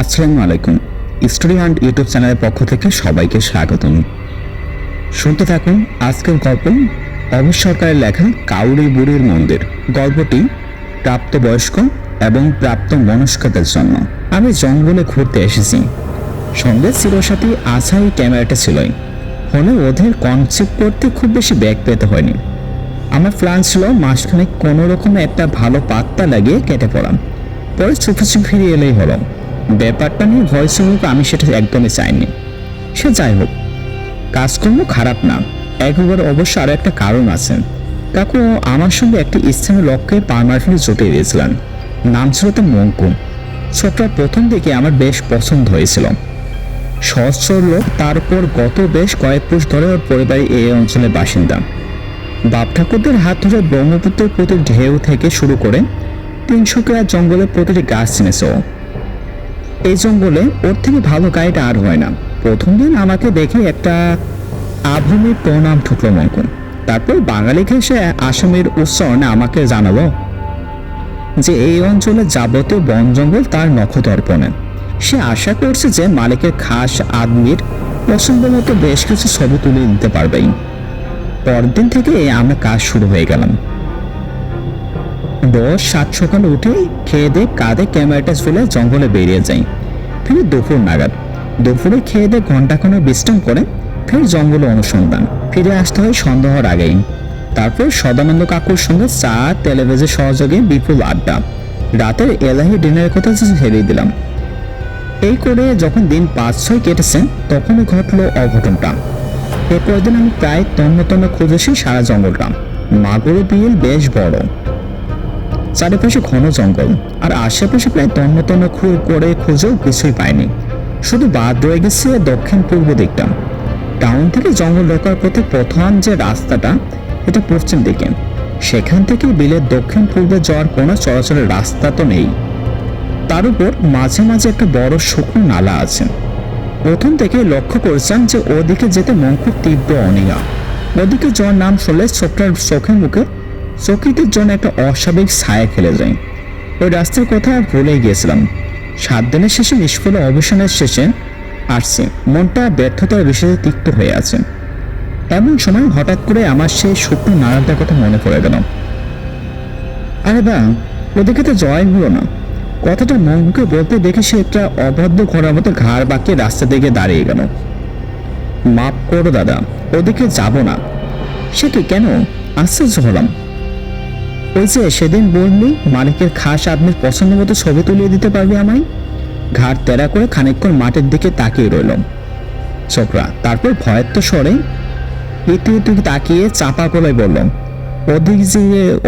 আসসালামু আলাইকুম। Story and YouTube চ্যানেলের পক্ষ থেকে সবাইকে স্বাগতম। শুনতে থাকুন আজকের গল্প, অবশ্য সরকারের লেখা কাউরি বুড়ির মন্দির। গল্পটি প্রাপ্তবয়স্ক এবং প্রাপ্ত মনস্কদের জন্য। আমি জঙ্গলে ঘুরতে এসেছি, সঙ্গে চিরসাথী আছাই ক্যামেরাটা ছিলই। ফোনে ওদের কনসেপ্ট করতে খুব বেশি ব্যাগ পেতে হয়নি। আমার প্ল্যান ছিল মাসখানেক কোনো রকমে একটা ভালো পাত্তা লাগিয়ে কেটে পড়াম, পরে চুপি চুপি ফিরে এলেই হলো। ব্যাপারটা নিয়ে ভয়েস হোক আমি সেটা একদমই চাইনি। সে যাই হোক, কাজকর্ম খারাপ না, একবার অবশ্য আরও একটা কারণ আছে। কাকু আমার সঙ্গে একটি স্থানীয় লক্ষ্যে পারমানেন্টলি জটিয়ে দিয়েছিলেন। নাম ছিল তার মঙ্কু। ছোটটা প্রথম দিকে আমার বেশ পছন্দ হয়েছিল। সহজ সরল লোক, তারপর গত বেশ কয়েক পুরুষ ধরে ওর পরিবারই এই অঞ্চলের বাসিন্দা। বাপ ঠাকুরদের হাত ধরে ব্রহ্মপুত্রের প্রতি ঢেউ থেকে শুরু করে 300 কেয়ার জঙ্গলের প্রতিটি গাছ চিনেছে ও। এই জঙ্গলে ওর থেকে ভালো গাইড আর হয় না। প্রথম দিন আমাকে দেখে একটা আভূমির প্রণাম ঠুকলো মঙ্কু। তারপর বাঙালি ঘেঁষে আসামের উচ্চারণে আমাকে জানালো যে এই অঞ্চলের যাবতীয় বন জঙ্গল তার নখদর্পণে। সে আশা করছে যে মালিকের খাস আদমির পছন্দ মতো বেশ কিছু ছবি তুলে দিতে পারবেই। পরদিন থেকে আমরা কাজ শুরু হয়ে গেলাম। রোজ 7 সকালে উঠে খেয়ে দিয়ে কাঁধে ক্যামেরাটা ফেলে জঙ্গলে বেরিয়ে যাই। ফিরে দুপুর নাগাদ। দুপুরে খেয়ে দিয়ে ঘন্টাখানেক বিশ্রাম করে ফের জঙ্গলে অনুসন্ধান। ফিরে আসতে হয় সন্ধ্যা হওয়ার আগেই। তারপর সদানন্দ কাকুর সঙ্গে চা, টেলিভিশন সহযোগে বিপুল আড্ডা। রাতের এলাহি ডিনারের কথা ছেড়ে দিলাম। এই করে যখন দিন 5-6 কেটেছে তখনই ঘটলো অঘটনটা। এরপর দিন আমি প্রায় তন্ন খুঁজেছি সারা জঙ্গলটা। মাগুর বিল বেশ বড়, চারিপাশে ঘন জঙ্গল, আর আশেপাশে প্রায় তন্ন করে খুঁজেও কিছুই পাইনি। শুধু বাদ রয়ে গেছে দক্ষিণ পূর্ব দিকটা। টাউন থেকে জঙ্গল ঢোকার পথে প্রধান যে রাস্তাটা, এটা পশ্চিম দিকে। সেখান থেকে বিলের দক্ষিণ পূর্বে যাওয়ার কোনো চলাচলের রাস্তা তো নেই। তার উপর মাঝে মাঝে একটা বড় শুকনো নালা আছে। প্রথম থেকে লক্ষ্য করেছেন যে ওদিকে যেতে মঙ্কুর তীব্র অনীহা। ওদিকে যাওয়ার নাম শুনলে ছোট্টার চোখে মুখে চকিতের জন্য একটা অস্বাভাবিক ছায়া খেলে যায়। ওই রাস্তার কথা ভুলে গিয়েছিলাম। 7 দিনের শেষে নিষ্ফল অবসানের শেষে আসছে, মনটা ব্যর্থতার বিষয়ে তিক্ত হয়ে আছে। এমন সময় হঠাৎ করে আমার সেই শুকনো নাড়াটার কথা মনে পড়ে গেল। আরে বা, ওদিকে তো জয় হলো না। কথাটা মঙ্কুকে বলতে দেখে সে একটা অবাধ্য ঘোড়ার মতো ঘাড় বাঁকিয়ে রাস্তা থেকে দাঁড়িয়ে গেল। মাফ করো দাদা, ওদিকে যাব না। সে কি, কেন? আশ্চর্য হলাম। ওই যে সেদিন বললি মালিকের খাস আদমির পছন্দ মতো ছবি তুলিয়ে দিতে পারবি আমায়। ঘাড় তেরা করে খানিকক্ষণ মাঠের দিকে তাকিয়ে রইল ছোকরা। তারপর ভয়ার্ত স্বরে ইতি তাকিয়ে চাপা গলায় বলল,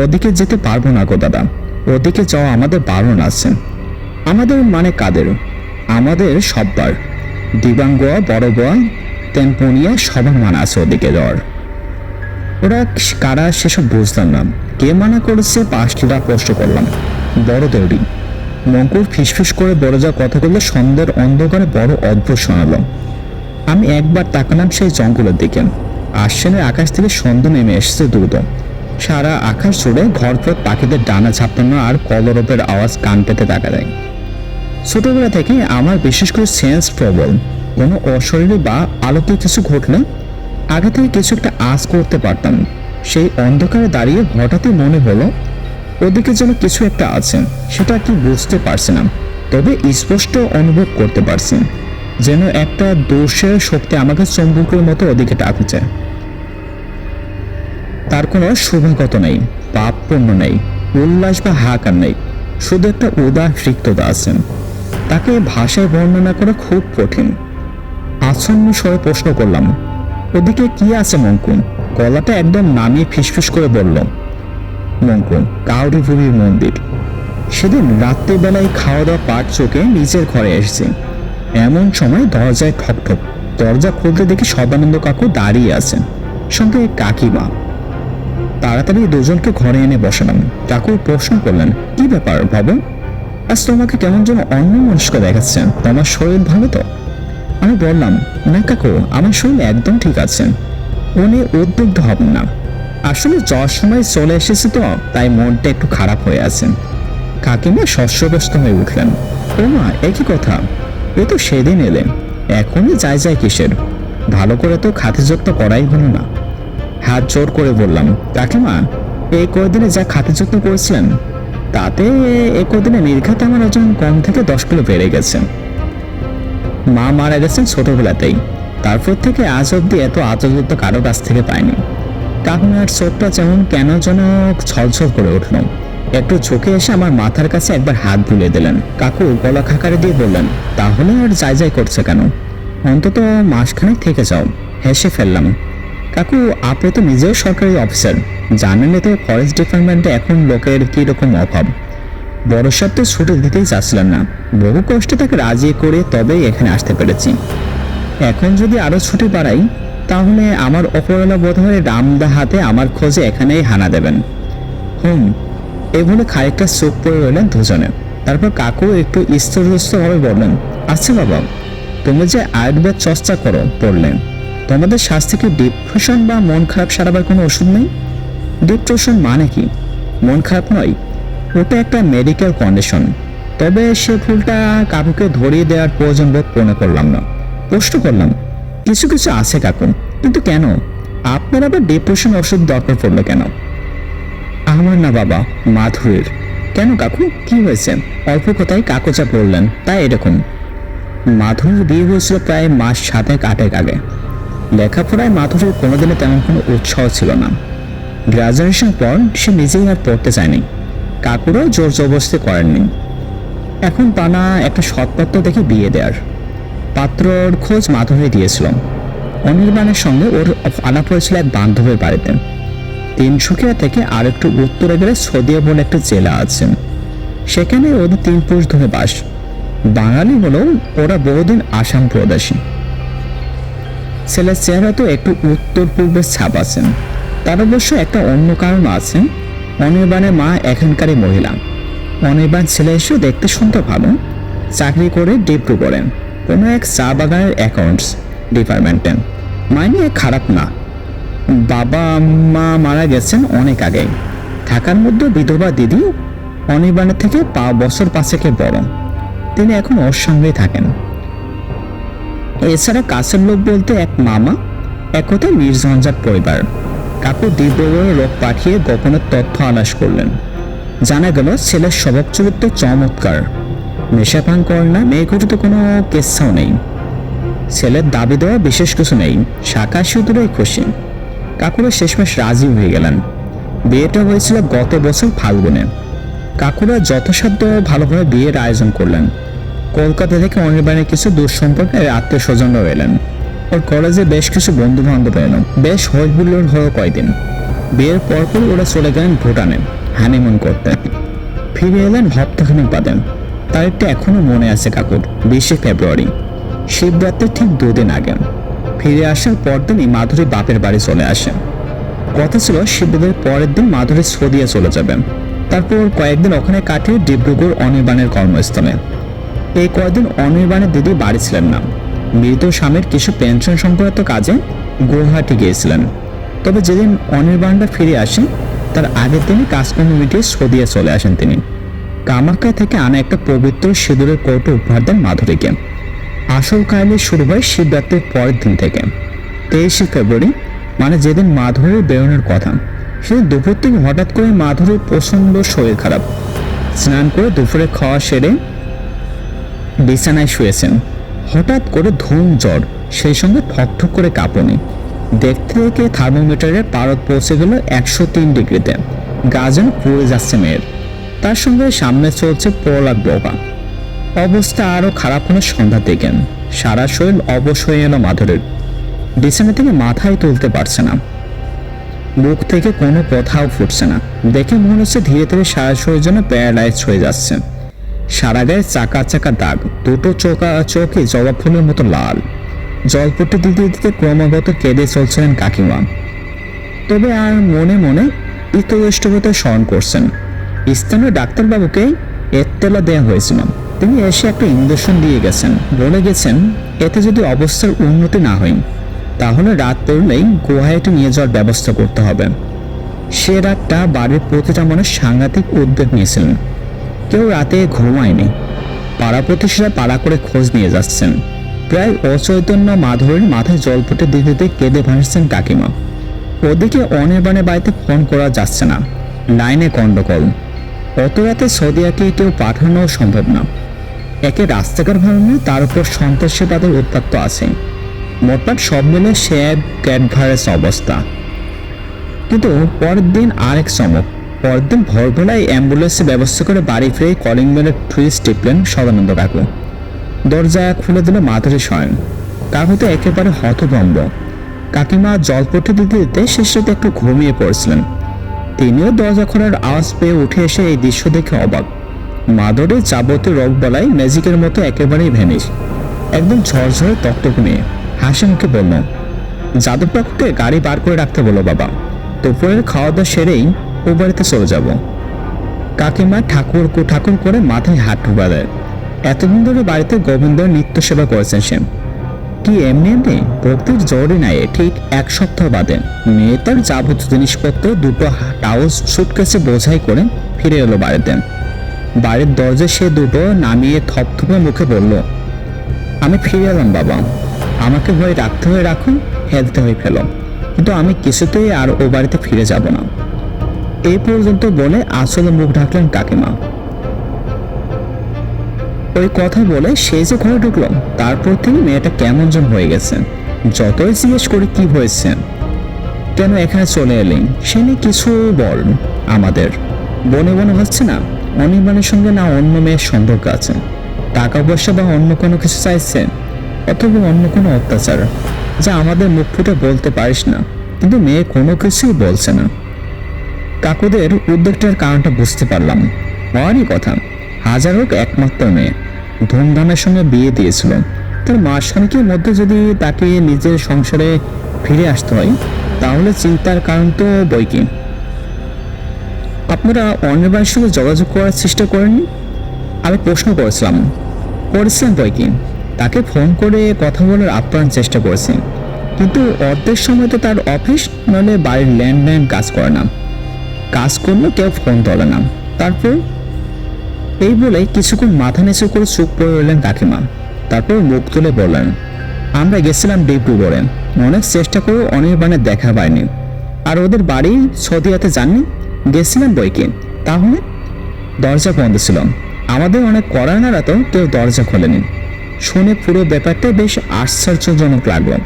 ওদিকে যেতে পারবো না গো দাদা। ওদিকে যাওয়া আমাদের বারণ আছে। আমাদের মানে কাদের? আমাদের সব্বার। দিবাঙ্গোয়া, বড় গোয়া, তেনপুনিয়া সবার মানা আছে ওদিকে যাওয়ার। ওরা কারা সেসব বুঝলাম না। কে মানা করেছে 5টা প্রশ্ন করলাম। বড় দেউরি। মঙ্কুর ফিসফিস করে বড় যাওয়া কথাগুলো সন্ধ্যের অন্ধকারে বড় অদ্ভুত শোনালো। আমি একবার তাকালাম সেই জঙ্গলের দিকে। আশ্বিনের আকাশ থেকে সন্ধ্যা নেমে এসেছে দ্রুত। সারা আকাশ জুড়ে ঘরপথ পাখিদের ডানা ঝাপটানো আর কলরবের আওয়াজ কান পেতে দেখা যায়। ছোটবেলা থেকে আমার বিশেষ করে সেন্স প্রবল। কোনো অশরীরী বা আলোকিত কিছু ঘটলে আগে থেকে কিছু একটা আঁচ করতে পারতাম। সেই অন্ধকারে দাঁড়িয়ে হঠাৎই মনে হলো ওদিকে যেন কিছু একটা আছে। সেটা কি বুঝতে পারছি না, তবে স্পষ্ট অনুভব করতে পারছি যেন একটা দোষের শক্তি আমাকে চম্বুকের মতো ওদিকে টানছে। তার কোনো শুভাগত নেই, পাপ পূর্ণ নেই, উল্লাস বা হাহাকার নেই, শুধু একটা উদার রিক্ততা আছে। তাকে ভাষায় বর্ণনা করা খুব কঠিন। আচ্ছন্ন স্বরে প্রশ্ন করলাম, ওদিকে কি আছে মঙ্কু? গলাটা একদম নামিয়ে ফিসফিস করে বলল, মঙ্কু, কাউরি বুড়ির মন্দির। সেদিন রাত্রিবেলায় খাওয়া দাওয়া পাট চোখে নিজের ঘরে এসেছি। এমন সময় দরজায় ঠকঠক। দরজা খুলতে দেখি সদানন্দ কাকু দাঁড়িয়ে আছেন, সঙ্গে কাকিমা। তাড়াতাড়ি দুজনকে ঘরে এনে বসালাম। কাকু প্রশ্ন করলেন, কি ব্যাপার বাবু? আজ তোমাকে কেমন যেন অন্যমনস্ক দেখাচ্ছে। তোমার শরীর ভালো তো? আমি বললাম, না কাকু, আমার শরীর একদম ঠিক আছে। উনি উদ্বিগ্ন হবেন না। আসলে জ্বর সময় চলে এসেছে তো, তাই মনটা একটু খারাপ হয়ে আছে। কাকিমা শস্যগ্রস্ত হয়ে উঠলেন। মা, একই কথা, এ তো সেদিন এলে, এখনই যাই যাই কিসের? ভালো করে তো খাতিরযুক্ত করাই হলো না। হাত জোর করে বললাম, কাকিমা, এই কয়দিনে যা খাতিরযুক্ত করেছিলেন তাতে এই কদিনে নির্ঘাত আমার ওজন কম থেকে 10 কিলো বেড়ে গেছে। মা মারা গেছেন ছোটবেলাতেই, তারপর থেকে আজ অব্দি এত আদরযুক্ত কারো কাছ থেকে পাইনি। কাকিমার চোখটা যেমন কেন যেন ছলছল করে উঠল। একটু ঝুঁকে এসে আমার মাথার কাছে একবার হাত বুলিয়ে দিলেন। কাকু গলা খাকারে দিয়ে বললেন, তাহলে আর যাই যাই করছে কেন? অন্তত মাসখানেক থেকে যাও। হেসে ফেললাম। কাকু, আপনি তো নিজেও সরকারি অফিসার, জানেনই তো ফরেস্ট ডিপার্টমেন্টে এখন লোকের কি রকম অভাব। বড় সাহেব তো ছুটি দিতেই চাচ্ছিলেন না, বহু কষ্টে তাকে রাজি করে তবেই এখানে আসতে পেরেছি। এখন যদি আরো ছুটি বাড়াই তাহলে আমার অপরওয়ালা বোধ হয় রামদা হাতে আমার খোঁজে এখানেই হানা দেবেন। এ বলে খানিকটা চোখ পড়ে রইলেন দুজনে। তারপর কাকু একটু স্থিরভাবে বললেন, আচ্ছা বাবা, তুমি যে আয়ুর্বেদ চর্চা করো পড়লেন, তোমাদের স্বাস্থ্যে কি ডিপ্রেশন বা মন খারাপ সারাবার কোনো ওষুধ নেই? ডিপ্রেশন মানে কি? মন খারাপ নয়, ওটা একটা মেডিকেল কন্ডিশন। তবে সে ভুলটা কাকুকে ধরিয়ে দেওয়ার প্রয়োজন বোধ মনে করলাম না। প্রশ্ন করলাম, কিছু কিছু আছে কাকু, কিন্তু কেন? আপনার আবার ডিপ্রেশন ওষুধ দরকার পড়লো কেন? আমার না বাবা, মাধুরীর। কেন কাকু, কি হয়েছে? অল্প কথায় কাকু যা বললেন তাই এরকম। মাধুরীর বিয়ে হয়েছিল প্রায় মাস 7-8 আগে। লেখাপড়ায় মাধুরীর কোনোদিনও তেমন কোনো উৎসাহ ছিল না। গ্রাজুয়েশন পর সে নিজেই আর পড়তে চায়নি, কাকুরাও জোর জবরদস্তি করেননি। এখন পানা একটা সৎপাত্র দেখে বিয়ে দেওয়ার। পাত্রর খোঁজ মাধুরী দিয়েছিল। অনির্বাণের সঙ্গে ওর আলাপ হয়েছিল এক বান্ধবের বাড়িতে। তিনসুকিয়া থেকে আর একটু উত্তরে গেলে সদিয়া বলে একটা জেলা আছে, সেখানে ওদের 3 পুরুষ ধরে বাস। বাঙালি হলেও ওরা বহুদিন আসাম প্রদেশী। ছেলের চেহারা তো একটু উত্তর পূর্বের ছাপ আছে। তার অবশ্য একটা অন্য কারণ আছে। অনির্বাণের মা এখানকারই মহিলা। অনির্বাণ ছেলে এসেও দেখতে শুনতে ভালো, চাকরি করে ডিব্রুগড়ে কোনো এক চা বাগানের অ্যাকাউন্টস ডিপার্টমেন্টে। মাইনে খারাপ না। বাবা মা মারা গেছেন অনেক আগেই। থাকার মধ্যে বিধবা দিদি অনির্বাণের থেকে বছর 5 বড়। তিনি এখন ওর সঙ্গেই থাকেন। এছাড়া কাছের লোক বলতে এক মামা, এক কথায় নির্ঝঞ্ঝাট পরিবার। কাকু ডিব্রুগড়ে লোক পাঠিয়ে গোপনের তথ্য আলাস করলেন। জানা গেল ছেলের স্বভাব চরিত্র চমৎকার, নেশাপান করেন না, মেয়েগুলিতে কোনো কেচ্ছাও নেই। ছেলের দাবি দেওয়া বিশেষ কিছু নেই, শাখা সুদূরেই খুশি। কাকুরা শেষমেশ রাজি হয়ে গেলেন। বিয়েটা হয়েছিল গত বছর ফাল্গুনে। কাকুরা যথাসাধ্য ভালোভাবে বিয়ের আয়োজন করলেন। কলকাতা থেকে অনির্বাণের কিছু দূর সম্পর্কের আত্মীয় স্বজনরাও এলেন। ওর কলেজে বেশ কিছু বন্ধু বান্ধব এলেন। বেশ হইহুল্লোড় হলো কয়দিন। বিয়ের পরপর ওরা চলে গেলেন ভুটানে হানিমুন করতে। ফিরে এলেন হপ্তাখানেক বাদে। তারিখটা এখনো মনে আছে কাকুর, 20 ফেব্রুয়ারি, শিবরাত্রির ঠিক 2 দিন আগে। ফিরে আসার পরদিনই মাধুরী বাপের বাড়ি চলে আসে। কথা ছিল শিবরাত্রির পরের দিন মাধুরী সদিয়া চলে যাবেন। তারপর কয়েকদিন ওখানে কাটিয়ে ডিব্রুগড় অনির্বাণের কর্মস্থলে। এই কয়েকদিন অনির্বাণের দিদি বাড়ি ছিলেন না। মৃত স্বামীর কিছু পেনশন সংক্রান্ত কাজে গুয়াহাটি গিয়েছিলেন। তবে যেদিন অনির্বাণরা ফিরে আসেন তার আগের দিনই কাজকর্ম মিটিয়ে সদিয়া চলে আসেন তিনি। কামাখ্যা থেকে আনা একটা পবিত্র সিঁদুরের কৌটো উপহার দেন মাধুরীকে। আসল কাহিনী শুরু হয় শিবরাত্রির পরের দিন থেকে। 23 ফেব্রুয়ারি, মানে যেদিন মাধুরীর বেরোনোর কথা, সেদিন দুপুর থেকে হঠাৎ করে মাধুরীর প্রচন্ড শরীর খারাপ। স্নান করে দুপুরে খাওয়া সেরে বিছানায় শুয়েছেন। হঠাৎ করে ধুম জ্বর, সেই সঙ্গে ঠকঠক করে কাঁপুনি। দেখতে দেখে থার্মোমিটারের পারদ পৌঁছে গেল 103 ডিগ্রিতে। গা যেন পুড়ে যাচ্ছে মেয়ের। তার সঙ্গে সামনে চলছে প্রলাপ বোকা। অবস্থা আরো খারাপ হলো সন্ধ্যা থেকে। সারা শরীর অবশ হয়ে এলো মাধুরীর। বিছানা থেকে মাথায় তুলতে পারছে না, মুখ থেকে কোনো কথাও ফুটছে না। দেখে মনে হচ্ছে ধীরে ধীরে সারা শরীর যেন প্যারালাইজ হয়ে যাচ্ছে। সারা গায়ে চাকা চাকা দাগ, দুটো চোখে জবা ফুলের মতো লাল। জলপট্টি দিতে দিতে ক্রমাগত কেঁদে চলছিলেন কাকিমা। তবে আর মনে মনে ইতস্তত স্মরণ করছেন। স্থানীয় ডাক্তারবাবুকে এত্তেলা দেওয়া হয়েছিল। তিনি এসে একটা ইঞ্জেকশন দিয়ে গেছেন, বলে গেছেন এতে যদি অবস্থার উন্নতি না হয় তাহলে রাত পড়লেই গুয়াহাটি নিয়ে যাওয়ার ব্যবস্থা করতে হবে। সে রাতটা বাড়ির প্রতিটা মানুষ সাংঘাতিক উদ্বেগ নিয়েছিলেন। কেউ রাতে ঘুমায়নি। পাড়া প্রতিবেশীরা পাড়া করে খোঁজ নিয়ে যাচ্ছেন। প্রায় অচৈতন্য মাধুরীর মাথায় জল ফুটে দিতে দিতে কেঁদে ভাসছেন কাকিমা। ওদিকে অনির্বাণের বাড়িতে ফোন করা যাচ্ছে না, লাইনে গন্ডগোল। অত রাতে সৌদিয়াকে কেউ পাঠানো সম্ভব না। একে রাস্তাঘাট ভালো নেই, তার উপর সন্ত্রাসবাদের উৎপাত তো আছে। মোটমাট সব মিলে সে ক্যাটভারেস অবস্থা। কিন্তু পরের দিন আরেক চমক। পরের দিন ভোরবেলায় অ্যাম্বুলেন্সের ব্যবস্থা করে বাড়ি ফিরে কলিং বেলের সুইচ টিপলেন সদানন্দ কাকু। দরজা খুলে দিল মাধুরী স্বয়ং। কাকু তো একেবারে হতভম্ব। কাকিমা জল পটে দিতে দিতে শেষে একটু ঘুমিয়ে পড়ছিলেন। তিনিও দরজা খোলার আওয়াজ পেয়ে উঠে এসে এই দৃশ্য দেখে অবাক। মাধুরীর যাবতীয় রোগ বলাই ম্যাজিকের মতো একেবারেই ভ্যানিশ। একদম ঝরঝরে তক্তক মেয়ে হাসি মুখে বলল, যাদববাবুকে গাড়ি বার করে রাখতে বলো বাবা, দুপুরের খাওয়া দাওয়া সেরেই ও বাড়িতে চলে যাব। কাকিমা ঠাকুর করে মাথায় হাত ঢুকা দেয়। এতদিন ধরে বাড়িতে গোবিন্দর নিত্য সেবা করেছেন সে। কি এমনি এমনি ভক্তির জোরই নাই। ঠিক এক সপ্তাহ বাদে মেয়ে তার যাবতীয় জিনিসপত্র দুটো টাউস সুটকেসে বোঝাই করে ফিরে এলো বাড়িতে। বাড়ির দরজায় সে দুটো নামিয়ে থপথপে মুখে বলল, আমি ফিরে এলাম বাবা, আমাকে ভয় রাখতে হয়ে রাখুন, হেলতে হয়ে ফেলো, কিন্তু আমি কিছুতেই আর ও বাড়িতে ফিরে যাব না। এই পর্যন্ত বলে আসলে মুখ ঢাকলেন কাকিমা। ওই কথা বলে সে যে ঘরে ঢুকলো, তারপর থেকে মেয়েটা কেমন যেন হয়ে গেছে। যতই জিজ্ঞেস করি কি হয়েছে, কেন এখানে চলে এলেন, সে নিয়ে কিছু বল। আমাদের বনে বনে হচ্ছে না অনির্বাণের সঙ্গে না অন্য মেয়ের সম্পর্ক আছে, টাকা পয়সা বা অন্য কোনো কিছু চাইছে, অথবা অন্য কোনো অত্যাচার যা আমাদের মুখ ফুটে বলতে পারিস না। কিন্তু মেয়ে কোনো কিছুই বলছে না। কাকুদের উদ্যোগটার কারণটা বুঝতে পারলাম। হওয়ারই কথা, হাজার হোক একমাত্র মেয়ে, ধুমধামের সঙ্গে বিয়ে দিয়েছিল। তার মাসখানেকের মধ্যে যদি তাকে নিজের সংসারে ফিরে আসতে হয়, তাহলে চিন্তার কারণ তো বই কি। আপনারা অনির্বাণের সঙ্গে যোগাযোগ করার চেষ্টা করেননি? আমি প্রশ্ন করেছিলাম বই কি। তাকে ফোন করে কথা বলার আপ্রাণ চেষ্টা করেছি, কিন্তু অর্ধেক সময় তো তার অফিস নইলে বাড়ির ল্যান্ডলাইন কাজ করে না, কাজ করলে কেউ ফোন তোলে না। তারপর এই বলে কিছুক্ষণ মাথা নিচু করে চুপ করে রইলেন কাকিমা। তারপর মুখ তুলে বললেন, আমরা গেছিলাম ডিব্রুগড়ে, অনেক চেষ্টা করে অনির্বাণের দেখা পাইনি। আর ওদের বাড়ি সৌদিয়াতে যাননি? গেছিলাম বইকে। তাহলে দরজা বন্ধ ছিল, আমাদের অনেক করার নাড়া তো কেউ দরজা খোলেনি। শুনে পুরো ব্যাপারটা বেশ আশ্চর্যজনক লাগলো।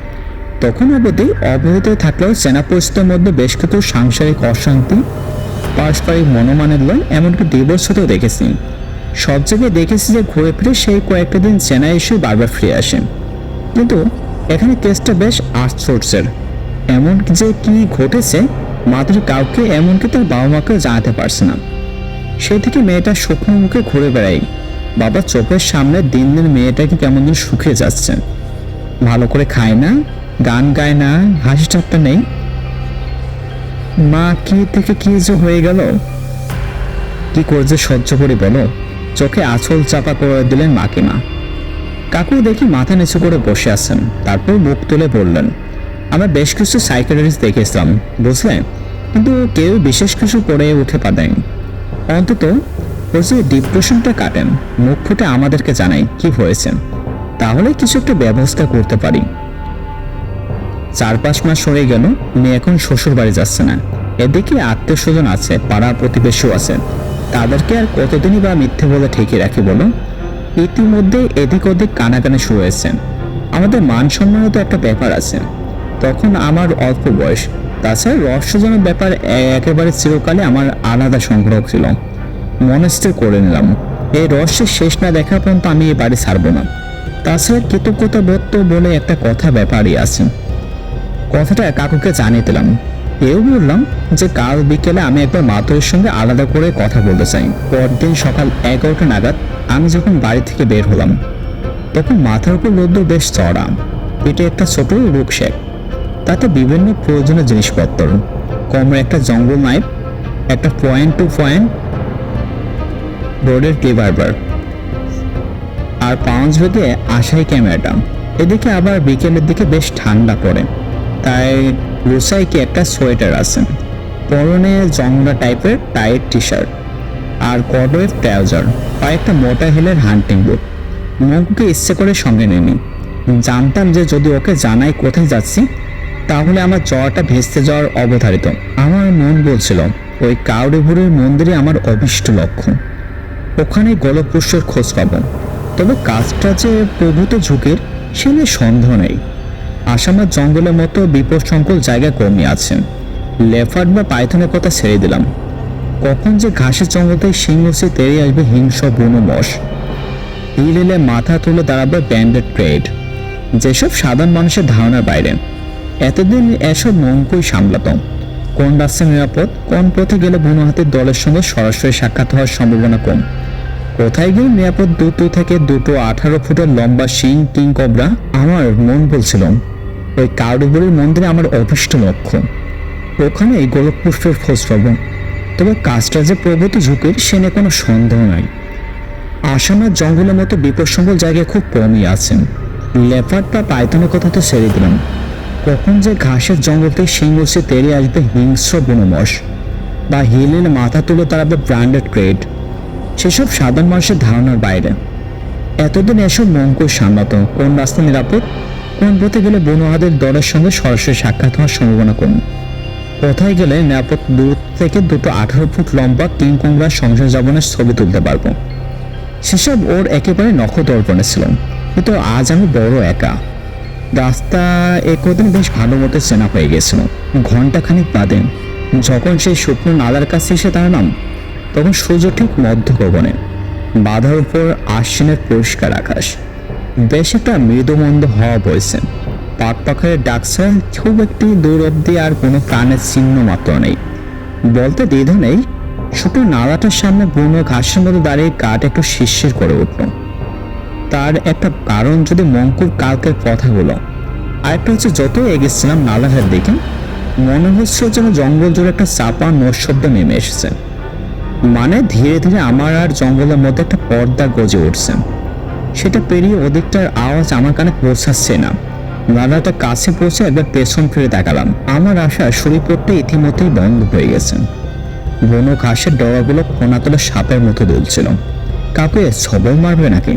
তখন অবধি অবহিত থাকলেও চেনা পরিচিতির মধ্যে বেশ কিছু সাংসারিক অশান্তি, পারস্পরিক মনোমালিন্য, এমনকি ডিভোর্স হতেও দেখেছি। সব জায়গায় দেখেছি যে ঘুরে ফিরে সেই কয়েকটা দিন চেনা এসে বারবার ফিরে আসে। কিন্তু এখানে কেসটা বেশ আশ্চর্যের। এমন যে কি ঘটেছে মাধুরী কাউকে, এমনকি তার বাবা মাকে জানাতে পারছে না। সেই থেকে মেয়েটা শুকনো মুখে ঘুরে বেড়ায়। বাবা চোখের সামনে দিন দিন মেয়েটাকে কেমন দিন শুকিয়ে যাচ্ছে। ভালো করে খায় না, গান গায় না, হাসি ঠাট্টা নেই। মা কি থেকে কি যে হয়ে গেল, কি করছে সহ্য করে বলো। চোখে আঁচল চাপা করে দিলেন মাকিমা। কাকু দেখি মাথা নিচু করে বসে আছেন। তারপর মুখ তুলে বললেন, আমরা বেশ কিছু সাইকিয়াট্রিস্ট দেখেছিলাম বুঝলেন, কিন্তু কেউ বিশেষ কিছু করে উঠে পারেনি। অন্তত ওই যে ডিপ্রেশনটা কাটেন, মুখ ফুটে আমাদেরকে জানাই কি হয়েছে, তাহলে কিছু একটা ব্যবস্থা করতে পারি। 4-5 মাস হয়ে গেল, মেয়ে এখন শ্বশুর বাড়ি যাচ্ছে না। এদিকে আত্মীয় স্বজন আছে, পাড়া প্রতিবেশীও আছে, তাদেরকে আর কতদিনই বা মিথ্যে বলে ঠেকে রাখি বলো। ইতিমধ্যে এদিক ওদিক কানাকানি শুরু হয়েছে। আমাদের মান সম্মানও তো একটা ব্যাপার আছে। তখন আমার অল্প বয়স, তাছাড়া রহস্যজনক ব্যাপার একেবারে চিরকালে আমার আলাদা সংগ্রহ ছিল। মনস্থির করে নিলাম এই রহস্যের শেষ না দেখা পর্যন্ত আমি এই বাড়ি ছাড়বো না। তাছাড়া কৃতজ্ঞতা বোধ তো বলে একটা কথা ব্যাপারই আছে। কথাটা কাকুকে জানিয়ে দিলাম। এও বললাম যে কাল বিকেলে আমি একবার মাধুরীর সঙ্গে আলাদা করে কথা বলতে চাই। পরদিন সকাল 11টা নাগাদ আমি যখন বাড়ি থেকে বের হলাম, তখন মাথার উপর রোদ্দুর বেশ চড়া, পেটে একটা ছোট রুকস্যাক, তাতে বিভিন্ন প্রয়োজনীয় জিনিসপত্র, কোমরে একটা জঙ্গল নাইফ, একটা পয়েন্ট টু পয়েন্ট রোডের রিভলভার, আর পাউন্স বেগে আশাই ক্যামেরাটা। এদিকে আবার বিকেলের দিকে বেশ ঠান্ডা পড়ে, তাই লুসাইকে একটা সোয়েটার আছে, পরনে জংলা টাইপের টাইট টি শার্ট, আর কর্ডওয়েভ ট্রাউজার, আর একটা মোটা হিলের হান্টিং বুট। মঙ্কুকে ইচ্ছে করে সঙ্গে নেনি, জানতাম যে যদি ওকে জানাই কোথায় যাচ্ছি তাহলে আমার জ্বরটা ভেস্তে যাওয়ার অবধারিত। আমার মন বলছিল ওই কাউরিভুরের মন্দিরে আমার অভিষ্ট লক্ষ্য, ওখানে গোলকপুষ্পের খোঁজ পাবো। তবে কাজটা যে প্রভূত ঝুঁকির সে নিয়ে সন্দেহ নেই। আসামের জঙ্গলের মতো বিপদসংকুল জায়গা কমই আছে। লেফার্ড বা পাইথনের কথা ছেড়ে দিলাম, কখন যে ঘাসের জঙ্গলতে সিংহসে তেড়ে আসবে হিংস্র বুনো মশ। হিল হিলে মাথা তুলে দাঁড়াবে ব্যান্ডেড ট্রেড, যেসব সাধারণ মানুষের ধারণার বাইরে। এতদিন এসব মঙ্কুই সামলাত। কোন রাস্তা নিরাপদ, কোন পথে গেলে বুনো হাতির দলের সঙ্গে সরাসরি সাক্ষাৎ হওয়ার সম্ভাবনা কম, কোথায় গিয়ে নিরাপদ 2 থেকে 18 ফুটের লম্বা শিং কিং কবরা। আমার মন বলছিল ওই কাউরিভুরের মন্দিরে আমার অভিষ্ট লক্ষ্য, ওখানে এই গোলকপুষ্পের খোঁজ পাবো। তবে কাজটা যে প্রভূত ঝুঁকির সে নিয়ে কোনো সন্দেহ নাই। আসামের জঙ্গলের মতো বিপদসংকুল জায়গায় খুব কমই আছেন। লেপার্ড বা পাইথনের কথা তো ছেড়ে দিলাম, কখন যে ঘাসের জঙ্গলতে সিংহসে তেড়ে আসবে হিংস্র বনমশ, বা হিলের মাথা তুলে দাঁড়াবে ব্র্যান্ডেড ক্রেড, সেসব সাধারণ মানুষের ধারণার বাইরে। এতদিন এসব মঙ্কুর সামলাত। কোন রাস্তা নিরাপদ, কোন পথে গেলে বনহাদের দলের সঙ্গে সরাসরি সাক্ষাৎ হওয়ার সম্ভাবনা কম, কোথায় গেলে নিরাপদ 2 থেকে 18 ফুট লম্বা কিং কোংড়ার সংসার জীবনের ছবি তুলতে পারবো, সেসব ওর একেবারে নখদর্পণে ছিল। কিন্তু আজ আমি বড় একা। রাস্তা একদিন বেশ ভালো মতো চেনা হয়ে গেছিল। ঘন্টাখানিক বাদে যখন সেই শুকনো নালার কাছে এসে দাঁড়ালাম, তখন সূর্য ঠিক মধ্য গগনে, বাধার উপর আশ্বিনের পরিষ্কার আকাশ। বেশ একটা মৃদুমন্দ হাওয়া বইছে। পাক পাখারের ডাক ছাড়া খুব একটি দূর অব্দি আর কোনো প্রাণের চিহ্ন মাত্র নেই। বলতে দ্বিধা নেই, শুকনো নালাটার সামনে বুনো ঘাসের মতো দাঁড়িয়ে কাঠ একটু শিরশির করে উঠল। তার একটা কারণ যদি মঙ্কুর কালকের কথাগুলো, আরেকটা হচ্ছে যত এগেছিলাম নালাঘাট দিকে মনে হচ্ছিল যেন জঙ্গল জুড়ে একটা চাপা নৈশব্দ নেমে এসেছে। মানে ধীরে ধীরে আমার আর জঙ্গলের মধ্যে একটা পর্দা গজে উঠছে। সেটা পেরিয়ে ওদিকটার আওয়াজ আমার কানে পৌঁছাচ্ছে না। নালাটা কাছে পৌঁছে একবার পেছন ফিরে দেখালাম। আমার আশা শরীর পড়তে ইতিমধ্যেই বন্ধ হয়ে গেছে। বনো ঘাসের ডগাগুলো ফোনা তোলা সাপের মতো দুলছিল। কাউকে সবল মারবে নাকি?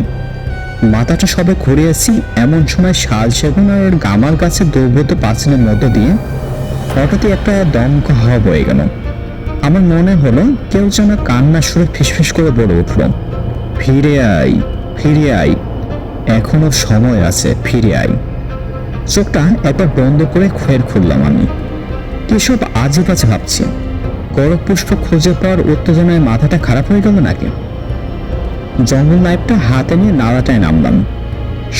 মাথাটা সবে ঘুরিয়েছি, এমন সময় শাল সেগুন আর গামার গাছের দুর্বোধ্য পাঁচিলের মধ্য দিয়ে হঠাৎই একটা দমকা হাওয়া বয়ে গেল। আমার মনে হলো কেউ যেন কান্না সুরে ফিসফিস করে বলে উঠল, ফিরে আই, ফিরে আই, এখনো সময় আছে, ফিরে আই। চোখটা একবার বন্ধ করে ফের খুললাম। আমি এসব আজে বাজে ভাবছি। গোলকপুষ্প খুঁজে পাওয়ার উত্তেজনায় মাথাটা খারাপ হয়ে গেল নাকি? জঙ্গল লাইফটা হাতে নিয়ে নালাটায় নামলাম।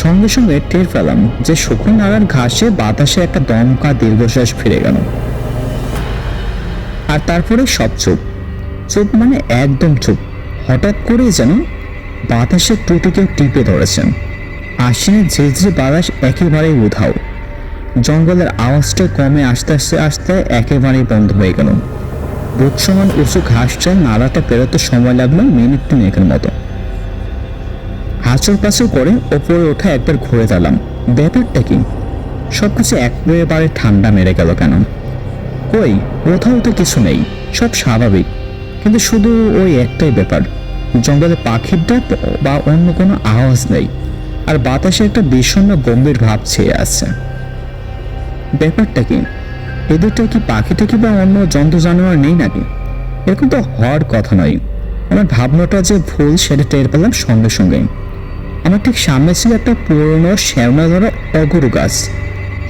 সঙ্গে সঙ্গে টের পেলাম যে শুকনো নালার ঘাসে বাতাসে একটা দমকা দীর্ঘশ্বাস ফিরে গেল। আর তারপরে সব চুপ। চুপ মানে একদম চুপ। হঠাৎ করে যেন বাতাসের টুটি কেউ টিপে ধরেছেন। আশ্বিনের ঝিরঝিরে বাতাস একেবারেই উধাও। জঙ্গলের আওয়াজটা কমে আস্তে আস্তে আস্তে একেবারেই বন্ধ হয়ে গেল। বুকসমান উঁচু ঘাসটা নালাটা পেরোতে সময় লাগলো মিনিট 3 মতো। হাঁচড় পাঁচড় করে ওপরে ওঠা একবার ঘুরে দাঁড়ালাম। ব্যাপারটা কি? সবকিছু একেবারে ঠান্ডা মেরে গেল কেন? কই, কোথাও তো কিছু নেই, সব স্বাভাবিক। কিন্তু শুধু ওই একটাই ব্যাপার, জঙ্গলে পাখির ডাক বা অন্য কোনো আওয়াজ নেই, আর বাতাসে একটা বিষণ্ণ গম্ভীর ভাব ছেয়ে আছে। ব্যাপারটা কি? এদেরটা কি পাখিটা কি বা অন্য জন্তু জানোয়ার নেই নাকি? এরকম তো হওয়ার কথা নয়। আমার ভাবনাটা যে ভুল সেটা টের পেলাম সঙ্গে সঙ্গে। আমার ঠিক সামনে ছিল একটা পুরনো শ্যাওলা ধরা অগরু গাছ।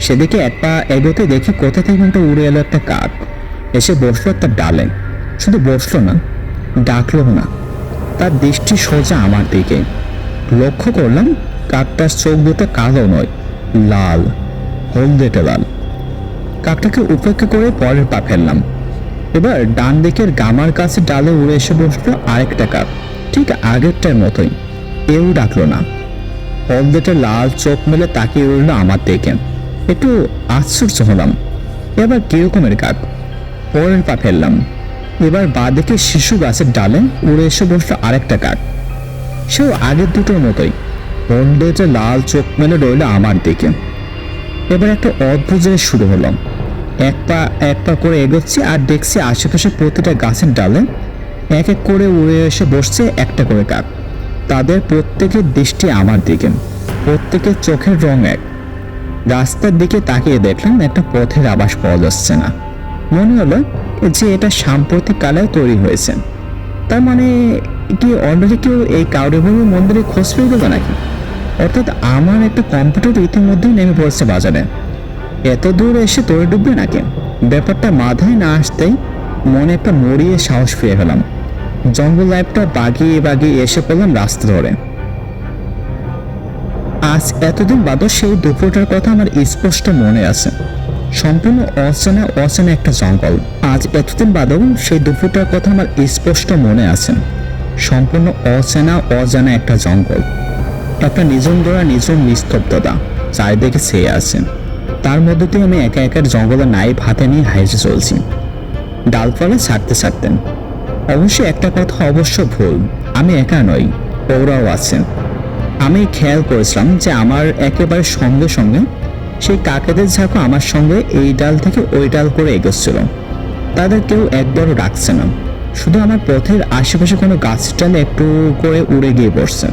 সেদিকে এক পা এগোতে দেখি কোথা থেকে কিন্তু উড়ে এলো একটা কাক। এসে বসলো একটা ডালে। শুধু বসলো না, ডাকলো না, তার দৃষ্টি সোজা আমার দিকে। লক্ষ্য করলাম কাকটার চোখ দুটো কালো নয়, লাল, হলদেটে লাল। কাকটাকে উপেক্ষা করে পরের পা ফেললাম। এবার ডান দিকের গামার কাছে ডালে উড়ে এসে বসলো আরেকটা কাক, ঠিক আগেরটার মতোই। কেউ ডাকলো না। হলদেটে লাল চোখ মেলে তাকিয়ে উঠলো আমার দিকে। একটু আশ্চর্য হলাম, এবার কিরকমের কাক। পরের পা ফেললাম। এবার বাঁদিকে শিশু গাছের ডালে উড়ে এসে বসলো আরেকটা কাক, সেও আগের দুটোর মতোই। হলদেটে লাল চোখ মেলে রইল আমার দিকে। এবার একটা অদ্ভুত জিনিস শুরু হলো। এক পা করে এগোচ্ছি আর দেখছি আশেপাশে প্রতিটা গাছের ডালে এক এক করে উড়ে এসে বসছে একটা করে কাক। তাদের প্রত্যেকের দৃষ্টি আমার দিকে, প্রত্যেকের চোখের রং এক। রাস্তার দিকে তাকিয়ে দেখলাম একটা পথের আভাস পাওয়া যাচ্ছে না। মনে হলো যে এটা সাম্প্রতিক কালে তৈরি হয়েছে। তার মানে কি অলরেডি কেউ এই কাউরিভূমি মন্দিরে খোঁজ পেয়ে গেল নাকি? অর্থাৎ আমার একটা কম্পিউটার ইতিমধ্যেই নেমে পড়েছে বাজারে। এত দূর এসে তৈরি ডুববে নাকি? ব্যাপারটা মাথায় না আসতেই মনে একটা মরিয়ে সাহস ফিরে পেলাম। জঙ্গল লাইফটা বাগিয়ে বাগিয়ে এসে পড়লাম রাস্তা ধরে। আজ এতদিন বাদও সেই দুপুরটার কথা আমার স্পষ্ট মনে আছে। সম্পূর্ণ অচেনা একটা জঙ্গল। আজ এতদিন বাদও সেই দুপুরটার কথা আমার স্পষ্ট মনে আছে। সম্পূর্ণ অজানা একটা জঙ্গল, একটা নিঝুম নিস্তব্ধতা চারিদিকে ছেয়ে আছে। তার মধ্যে দিয়ে আমি একা একা জঙ্গলের নাইফ হাতে নিয়ে হাইজে চলছি, ডালপালা ছাড়তে। অবশ্যই একটা কথা অবশ্য ভুল, আমি একা নই, ওরাও আছেন। আমি খেয়াল করেছিলাম যে আমার একেবারে সঙ্গে সঙ্গে সেই কাকেদের ঝাঁকো আমার সঙ্গে এই ডাল থেকে ওই ডাল করে এগোচ্ছিল। তাদের কেউ একবারও ডাকছে না, শুধু আমার পথের আশেপাশে কোনো গাছের ডালে একটু করে উড়ে গিয়ে পড়ছে।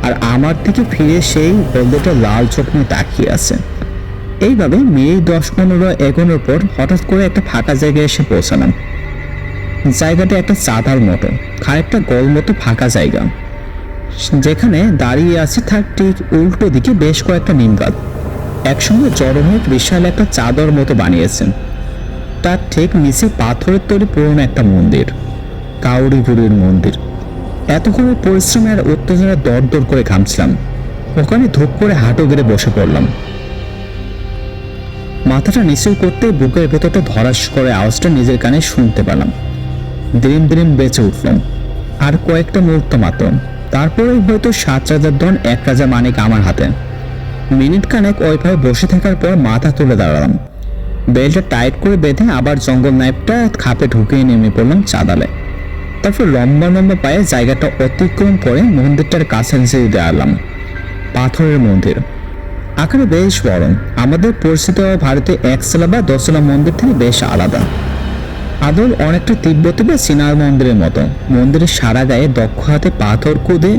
আর আমার দিকে ফিরে সেই হলদেটা লাল চোখ নিয়ে তাকিয়ে আছে। এইভাবে মিনিট 10-15 এগোনোর পর হঠাৎ করে একটা ফাঁকা জায়গায় এসে পৌঁছালাম। জায়গাটা একটা চাঁদার মতো, খানিকটা গোল মতো ফাঁকা জায়গা। যেখানে দাঁড়িয়ে আছে তার ঠিক উল্টো দিকে বেশ কয়েকটা নিম গাছ একসঙ্গে জড়ো হয়ে বিশাল একটা চাদর মতো বানিয়েছেন। তার ঠিক নিচে পাথরের তৈরি পুরনো একটা মন্দির, কাউরিভূমির মন্দির। এতক্ষণের পরিশ্রমে আর উত্তেজনা দর করে ঘামছিলাম। ওখানে ধূপ করে হাঁটু গেড়ে বসে পড়লাম। মাথাটা নিচু করতে বুকের ভেতরটা ধরাস করে আওয়াজটা নিজের কানে শুনতে পেলাম। দিন বেঁচে উঠলাম। আর কয়েকটা মুহূর্ত মাত্র, তারপরেই হয়তো 7 রাজার ধন 1 রাজা মানিক আমার হাতে। মিনিট খানেক ওইভাবে বসে থাকার পর মাথা তুলে দাঁড়ালাম। বেলটা টাইট করে বেঁধে আবার জঙ্গল নাইফটা খাপে ঢুকিয়ে নেমে পড়লাম চাঁদালে। তারপর লম্বা পায়ে জায়গাটা অতিক্রম করে মন্দিরটার কাছাকাছি দাঁড়ালাম। পাথরের মন্দির, আকারে বেশ বড়। আমাদের পরিচিত ভারতে 1 তলা বা 10 তলা মন্দির থেকে বেশ আলাদা। আদল অনেকটা তিব্বতী বা চীনার মন্দিরের মতো। মন্দিরের সারা গায়ে দক্ষ হাতে পাথর কুঁদে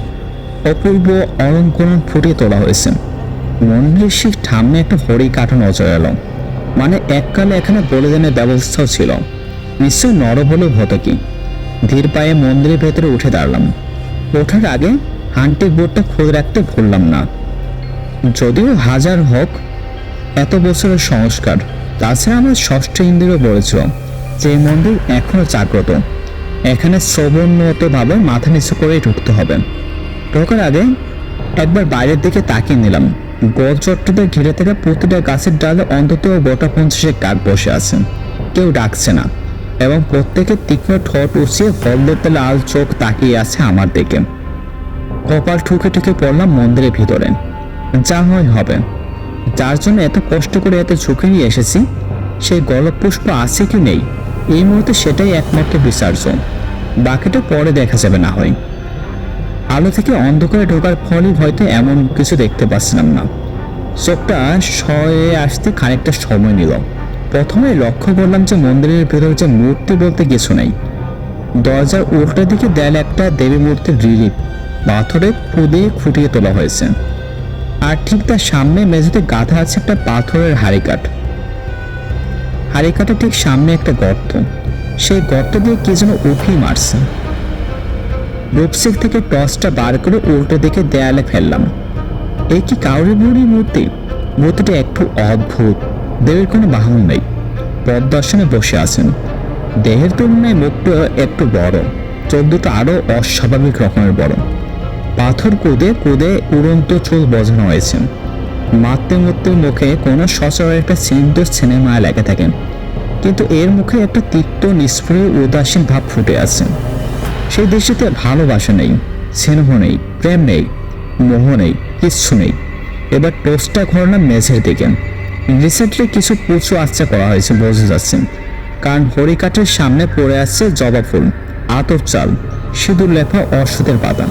অপূর্ব অলঙ্করণ ফুটিয়ে তোলা হয়েছে। মন্দিরের ঠিক সামনে একটা হরি কাঠা নজর এলো। মানে এককালে এখানে বলিদানের ব্যবস্থাও ছিল। নিশ্চয় নরবলেও হতো কি। ধীর পায়ে মন্দিরের ভেতরে উঠে দাঁড়ালাম। ওঠার আগে হান্টিং বোর্ডটা খুলে রাখতে ভুললাম না। যদিও হাজার হোক এত বছরের সংস্কার, তাছাড়া আমার ষষ্ঠ ইন্দ্রিয় বলেছিল যে মন্দির এখনো জাগ্রত। এখানে শ্রবণতভাবে মাথা নিচু করে ঢুকতে হবে। ঢোকার আগে একবার বাইরের দিকে তাকিয়ে নিলাম। গোল চট্টদের ঘিরে থাকা প্রতিটা গাছের ডালে অন্তত গোটা 50 কাক বসে আছেন। কেউ ডাকছে না, এবং প্রত্যেকের তীক্ষ্ণ ঠোঁট উঁচিয়ে হলদে লাল চোখ তাকিয়ে আছে আমার দিকে। কপাল ঠুকে পড়লাম মন্দিরের ভিতরে। যা হয় হবে। যার জন্য এত কষ্ট করে এত ঝুঁকি নিয়ে এসেছি, সেই গলপুষ্প আছে কি নেই এই মুহূর্তে সেটাই একমাত্র বিচার্য। বাকিটা পরে দেখা যাবে না হয়। আলো থেকে অন্ধকারে ঢোকার ফলে হয়তো এমন কিছু দেখতে পাচ্ছিলাম না। চোখটা সয়ে আসতে খানিকটা সময় নিল। প্রথমে লক্ষ্য করলাম যে মন্দিরের ভেতরে যে মূর্তি বলতে কিছু নেই। দরজার উল্টো দিকে দেয়ালে একটা দেবী মূর্তির রিলিফ পাথরে খুদে ফুটিয়ে তোলা হয়েছে। আর ঠিক তার সামনে মেঝেতে গাঁথা আছে একটা পাথরের হাড়িকাটা ঠিক সামনে একটা গর্ত। সেই গর্ত দিয়ে কি যেন উঠি মারছে। রূপসিক থেকে টর্চটা বার করে উল্টো দিকে দেয়ালে ফেললাম। এই কি কাউরিভূমির মূর্তি? মূর্তিটা একটু অদ্ভুত। দেবীর কোনো বাহন নেই, পদ্মাসনে বসে আছেন। দেহের তুলনায় মুখটা একটু বড়, চোখ দুটো আরো অস্বাভাবিক রকমের বড়। পাথর কুদে উড়ন্ত চুল বজানো হয়েছে। মারতে মুখে কোনো সচরাচর একটা সিন্দুর সিনেমায় লেগে থাকেন, কিন্তু এর মুখে একটা তিক্ত নিষ্প্রিয় উদাসীন ভাব ফুটে আছে। সেই দৃশ্যতে ভালোবাসা নেই, স্নেহ নেই, প্রেম নেই, মোহ নেই, কিচ্ছু নেই। এবার টোস্টটা ঘোরালাম মেঝের দিকে। রিসেন্টলি কিছু পুজো আচ্ছা করা হয়েছে বোঝা যাচ্ছে, কারণ হরিকাঠের সামনে পড়ে আছে জবা ফুল, আতর চাল, সিঁদুর লেখা অশ্বতের পাতা।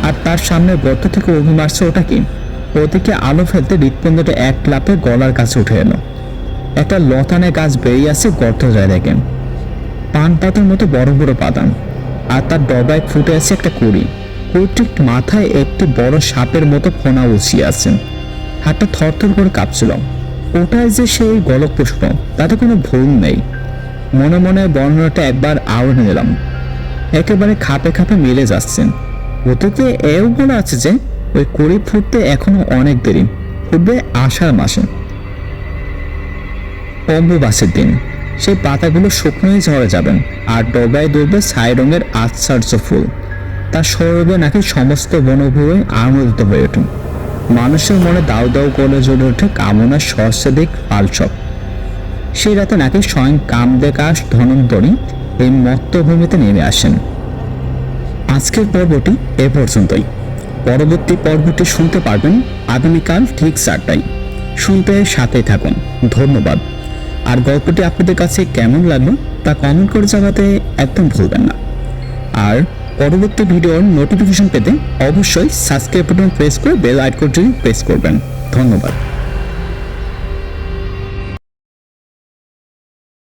আর তার সামনে গর্ত থেকে অগ্নি মারছে ওটা কি? ওদিকে আলো ফেলতে হৃৎপিণ্ডটা এক লাফে গলার কাছে উঠে এলো। একটা লতানে গাছ বেরিয়ে আছে গর্ত যায় দেখেন, পান পাতার মতো বড় বড় পাতা। আর তার ডবায় ফুটে আছে একটা কুড়ি। কুড়িটির মাথায় একটি বড় সাপের মতো ফোনা উছিয়ে আছে। হাতটা থরথর করে কাঁপছিল। ওটাই যে সেই গলক পুষ্প, তাতে কোনো ভুল নেই। মনে মনে বর্ণনাটা একবার আওড়ে নিলাম। একেবারে খাপে খাপে মিলে যাচ্ছেন। ওতে এও বলা আছে যে ওই কুড়ি ফুটতে এখনো অনেক দেরি, ফুটবে আষাঢ় মাসে, অম্বুবাসীর দিন। সেই পাতাগুলো শুকনোই ঝরে যাবেন, আর ডগায় দুলবে ছাই রঙের আশ্চর্য ফুল। তার সৌরভে নাকি সমস্ত বনভূমি আনন্দিত হয়ে ওঠে। মানুষের মনে দাউ দাউ করে জ্বলে ওঠে কামনার সহস্রাধিক পালসব। সেই রাতে নাকি স্বয়ং কামদেকাশ ধনন্তরী এই মত্তভূমিতে নেমে আসেন। আজকের পর্বটি এ পর্যন্তই। পরবর্তী পর্বটি শুনতে পারবেন আগামীকাল ঠিক 4টায়। শুনতে সাথেই থাকুন। ধন্যবাদ। আর গল্পটি আপনাদের কাছে কেমন লাগলো তা কমেন্ট করে জানাতে একদম ভুলবেন না। আর পরবর্তী ভিডিওর নোটিফিকেশন পেতে অবশ্যই সাবস্ক্রাইব বাটন প্রেস করে বেল আইকনটি প্রেস করবেন। ধন্যবাদ।